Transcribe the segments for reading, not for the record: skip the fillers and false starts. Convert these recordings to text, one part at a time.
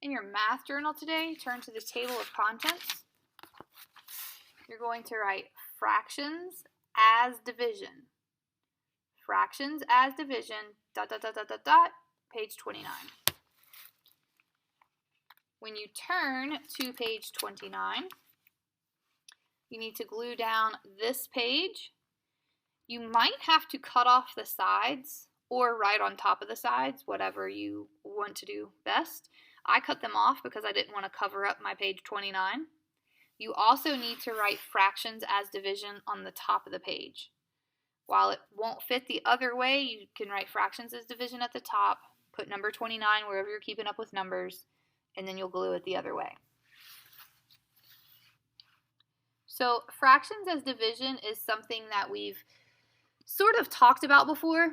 In your math journal today, turn to the table of contents. You're going to write fractions as division. Fractions as division, page 29. When you turn to page 29, you need to glue down this page. You might have to cut off the sides or write on top of the sides, whatever you want to do best. I cut them off because I didn't want to cover up my page 29. You also need to write fractions as division on the top of the page. While it won't fit the other way, you can write fractions as division at the top, put number 29 wherever you're keeping up with numbers, and then you'll glue it the other way. So fractions as division is something that we've sort of talked about before.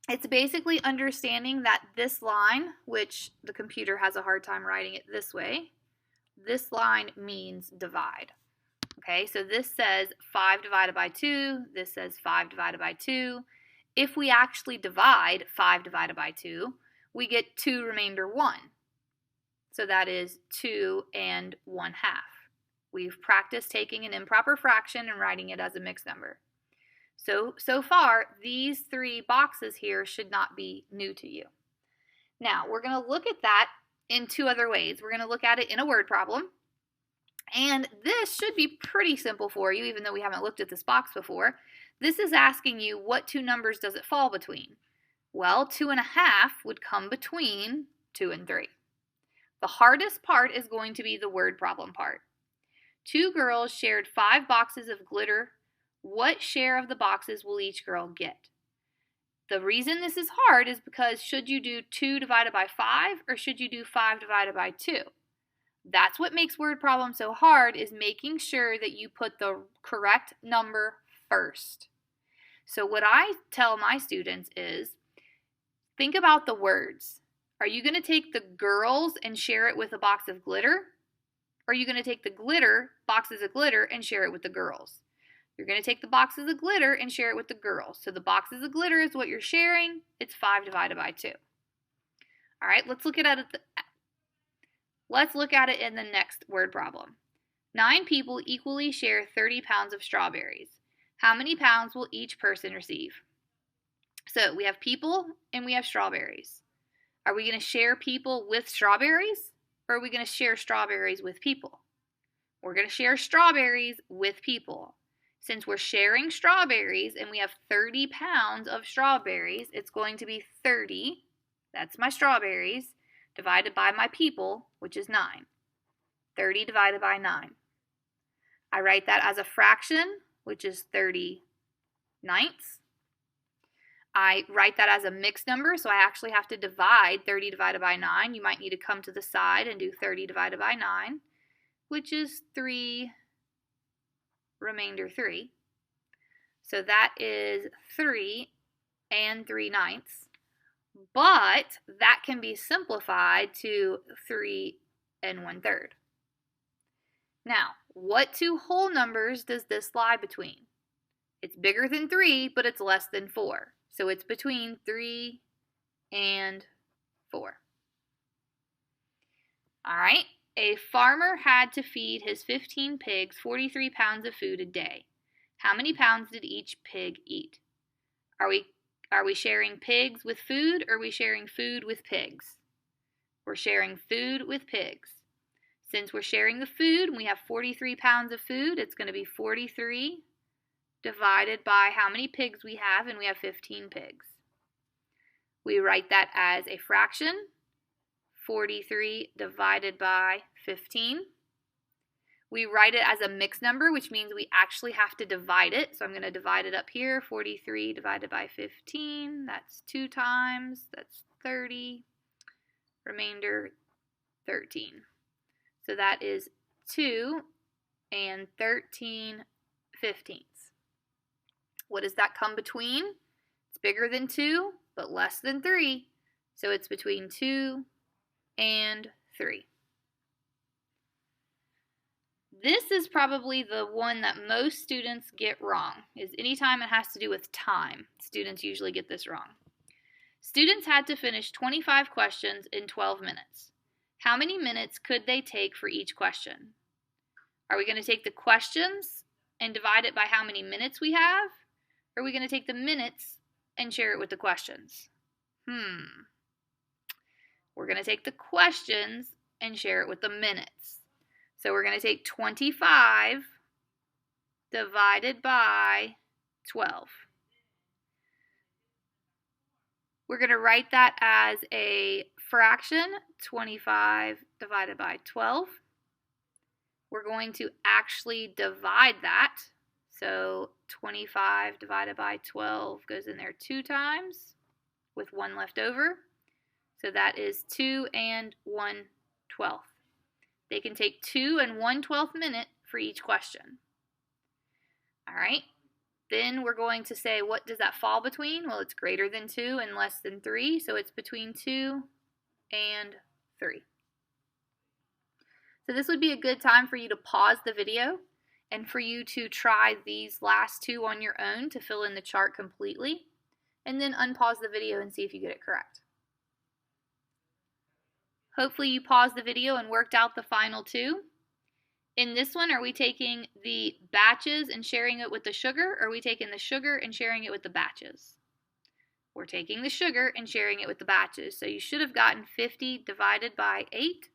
It's basically understanding that this line, which the computer has a hard time writing it this way, this line means divide. Okay, so this says 5 divided by 2, this says 5 divided by 2. If we actually divide 5 divided by 2, we get 2 remainder 1. So that is 2 and 1/2. We've practiced taking an improper fraction and writing it as a mixed number. So far, these 3 boxes here should not be new to you. Now, we're going to look at that in 2 other ways. We're going to look at it in a word problem. And this should be pretty simple for you, even though we haven't looked at this box before. This is asking you, what 2 numbers does it fall between? Well, 2.5 would come between 2 and 3. The hardest part is going to be the word problem part. 2 girls shared 5 boxes of glitter. What share of the boxes will each girl get? The reason this is hard is because should you do 2 divided by 5 or should you do 5 divided by 2? That's what makes word problems so hard, is making sure that you put the correct number first. So what I tell my students is, think about the words. Are you going to take the girls and share it with a box of glitter? Or are you going to take the boxes of glitter, and share it with the girls? You're going to take the boxes of glitter and share it with the girls. So the boxes of glitter is what you're sharing. It's 5 divided by 2. All right, let's look at it in the next word problem. 9 people equally share 30 pounds of strawberries. How many pounds will each person receive? So we have people and we have strawberries. Are we going to share people with strawberries, or are we going to share strawberries with people? We're going to share strawberries with people. Since we're sharing strawberries and we have 30 pounds of strawberries, it's going to be 30, that's my strawberries, divided by my people, which is 9. 30 divided by 9. I write that as a fraction, which is 30 ninths. I write that as a mixed number, so I actually have to divide 30 divided by 9. You might need to come to the side and do 30 divided by 9, which is 3 remainder 3. So that is 3 and 3 ninths. But that can be simplified to 3 and 1/3. Now, what 2 whole numbers does this lie between? It's bigger than 3, but it's less than 4. So it's between 3 and 4. All right. A farmer had to feed his 15 pigs 43 pounds of food a day. How many pounds did each pig eat? Are we sharing pigs with food, or are we sharing food with pigs? We're sharing food with pigs. Since we're sharing the food, we have 43 pounds of food. It's going to be 43 divided by how many pigs we have, and we have 15 pigs. We write that as a fraction. 43 divided by 15. We write it as a mixed number, which means we actually have to divide it. So I'm going to divide it up here. 43 divided by 15. That's 2 times. That's 30. Remainder 13. So that is 2 and 13 fifteenths. What does that come between? It's bigger than 2, but less than 3. So it's between 2 and 3. This is probably the one that most students get wrong, is anytime it has to do with time. Students usually get this wrong. Students had to finish 25 questions in 12 minutes. How many minutes could they take for each question? Are we going to take the questions and divide it by how many minutes we have? Or are we going to take the minutes and share it with the questions? We're going to take the questions and share it with the minutes. So we're going to take 25 divided by 12. We're going to write that as a fraction, 25 divided by 12. We're going to actually divide that. So 25 divided by 12 goes in there 2 times with 1 left over. So that is 2 and 1/12. They can take 2 and 1/12 minute for each question. All right. Then we're going to say, what does that fall between? Well, it's greater than 2 and less than 3, so it's between 2 and 3. So this would be a good time for you to pause the video and for you to try these last 2 on your own to fill in the chart completely, and then unpause the video and see if you get it correct. Hopefully you paused the video and worked out the final 2. In this one, are we taking the batches and sharing it with the sugar, or are we taking the sugar and sharing it with the batches? We're taking the sugar and sharing it with the batches. So you should have gotten 50 divided by 8.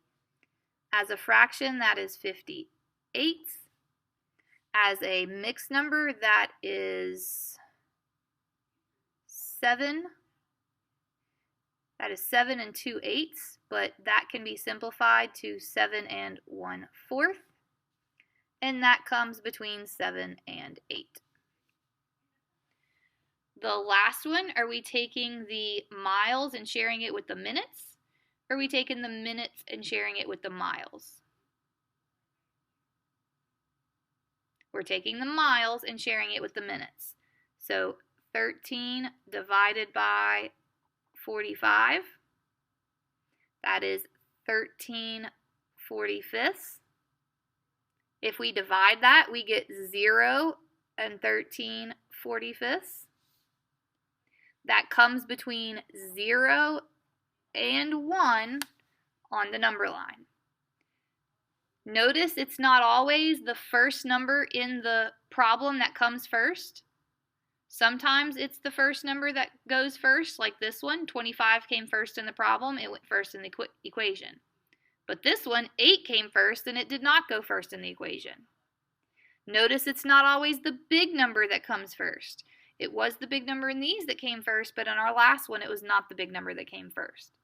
As a fraction, that is 58. As a mixed number, that is 7. That is 7 and 2/8, but that can be simplified to 7 and 1/4. And that comes between 7 and 8. The last one, are we taking the miles and sharing it with the minutes? Or are we taking the minutes and sharing it with the miles? We're taking the miles and sharing it with the minutes. So 13 divided by 45, that is 13/45. If we divide that, we get 0 and 13/45. That comes between 0 and 1 on the number line. Notice it's not always the first number in the problem that comes first. Sometimes it's the first number that goes first, like this one. 25 came first in the problem. It went first in the equation. But this one, 8 came first, and it did not go first in the equation. Notice it's not always the big number that comes first. It was the big number in these that came first, but in our last one, it was not the big number that came first.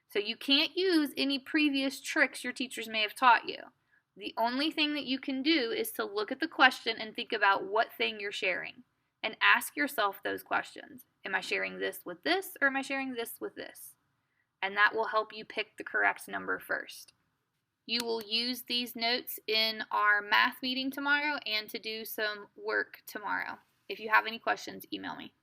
So you can't use any previous tricks your teachers may have taught you. The only thing that you can do is to look at the question and think about what thing you're sharing. And ask yourself those questions. Am I sharing this with this, or am I sharing this with this? And that will help you pick the correct number first. You will use these notes in our math meeting tomorrow and to do some work tomorrow. If you have any questions, email me.